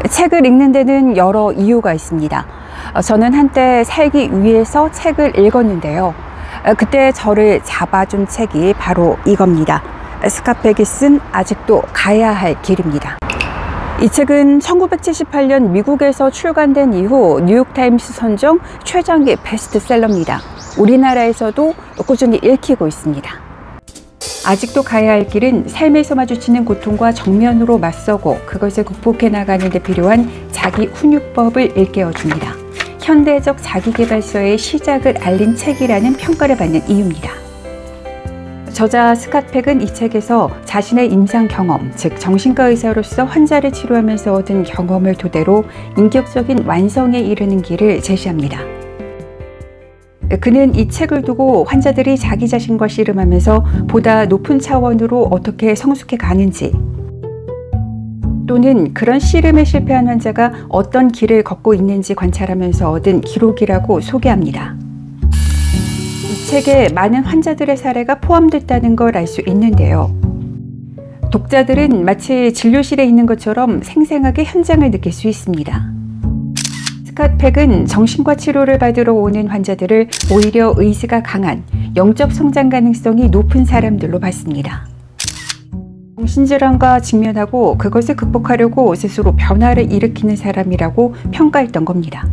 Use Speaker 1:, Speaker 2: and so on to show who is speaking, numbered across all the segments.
Speaker 1: 책을 읽는 데는 여러 이유가 있습니다. 저는 한때 살기 위해서 책을 읽었는데요. 그때 저를 잡아준 책이 바로 이겁니다. 스캇 백이 쓴 아직도 가야 할 길입니다. 이 책은 1978년 미국에서 출간된 이후 뉴욕타임스 선정 최장기 베스트셀러입니다. 우리나라에서도 꾸준히 읽히고 있습니다. 아직도 가야 할 길은 삶에서 마주치는 고통과 정면으로 맞서고 그것을 극복해 나가는 데 필요한 자기 훈육법을 일깨워줍니다. 현대적 자기계발서의 시작을 알린 책이라는 평가를 받는 이유입니다. 저자 스캇 백은 이 책에서 자신의 임상 경험, 즉 정신과 의사로서 환자를 치료하면서 얻은 경험을 토대로 인격적인 완성에 이르는 길을 제시합니다. 그는 이 책을 두고 환자들이 자기 자신과 씨름하면서 보다 높은 차원으로 어떻게 성숙해 가는지, 또는 그런 씨름에 실패한 환자가 어떤 길을 걷고 있는지 관찰하면서 얻은 기록이라고 소개합니다. 이 책에 많은 환자들의 사례가 포함됐다는 걸 알 수 있는데요. 독자들은 마치 진료실에 있는 것처럼 생생하게 현장을 느낄 수 있습니다. 스캇 백은 정신과 치료를 받으러 오는 환자들을 오히려 의지가 강한 영적 성장 가능성이 높은 사람들로 봤습니다. 정신질환과 직면하고 그것을 극복하려고 스스로 변화를 일으키는 사람이라고 평가했던 겁니다.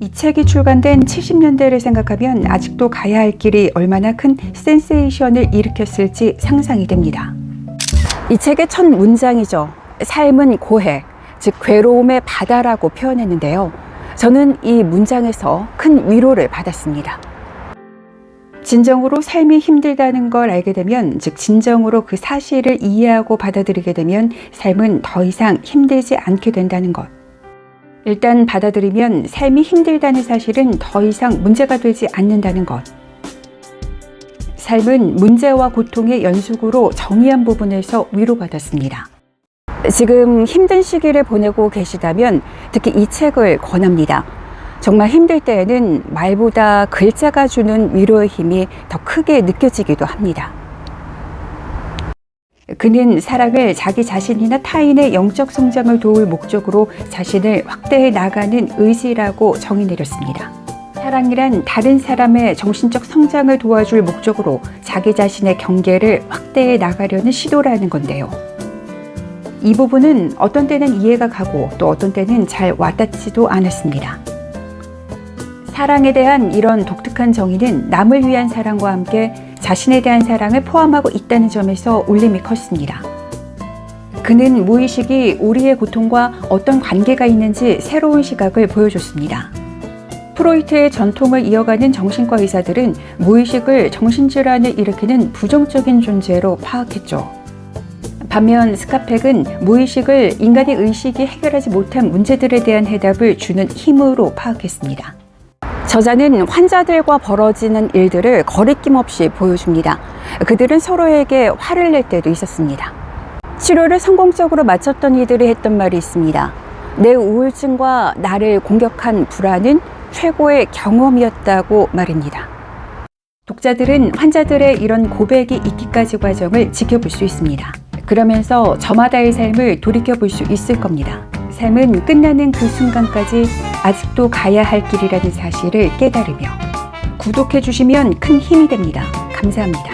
Speaker 1: 이 책이 출간된 70년대를 생각하면 아직도 가야 할 길이 얼마나 큰 센세이션을 일으켰을지 상상이 됩니다. 이 책의 첫 문장이죠. 삶은 고해, 즉 괴로움의 바다라고 표현했는데요. 저는 이 문장에서 큰 위로를 받았습니다. 진정으로 삶이 힘들다는 걸 알게 되면, 즉 진정으로 그 사실을 이해하고 받아들이게 되면 삶은 더 이상 힘들지 않게 된다는 것. 일단 받아들이면 삶이 힘들다는 사실은 더 이상 문제가 되지 않는다는 것. 삶은 문제와 고통의 연속으로 정의한 부분에서 위로받았습니다. 지금 힘든 시기를 보내고 계시다면 특히 이 책을 권합니다. 정말 힘들 때에는 말보다 글자가 주는 위로의 힘이 더 크게 느껴지기도 합니다. 그는 사랑을 자기 자신이나 타인의 영적 성장을 도울 목적으로 자신을 확대해 나가는 의지라고 정의 내렸습니다. 사랑이란 다른 사람의 정신적 성장을 도와줄 목적으로 자기 자신의 경계를 확대해 나가려는 시도라는 건데요. 이 부분은 어떤 때는 이해가 가고 또 어떤 때는 잘 와닿지도 않았습니다. 사랑에 대한 이런 독특한 정의는 남을 위한 사랑과 함께 자신에 대한 사랑을 포함하고 있다는 점에서 울림이 컸습니다. 그는 무의식이 우리의 고통과 어떤 관계가 있는지 새로운 시각을 보여줬습니다. 프로이트의 전통을 이어가는 정신과 의사들은 무의식을 정신질환을 일으키는 부정적인 존재로 파악했죠. 반면 스캇 백은 무의식을 인간의 의식이 해결하지 못한 문제들에 대한 해답을 주는 힘으로 파악했습니다. 저자는 환자들과 벌어지는 일들을 거리낌 없이 보여줍니다. 그들은 서로에게 화를 낼 때도 있었습니다. 치료를 성공적으로 마쳤던 이들이 했던 말이 있습니다. 내 우울증과 나를 공격한 불안은 최고의 경험이었다고 말입니다. 독자들은 환자들의 이런 고백이 있기까지 과정을 지켜볼 수 있습니다. 그러면서 저마다의 삶을 돌이켜볼 수 있을 겁니다. 삶은 끝나는 그 순간까지 아직도 가야 할 길이라는 사실을 깨달으며 구독해 주시면 큰 힘이 됩니다. 감사합니다.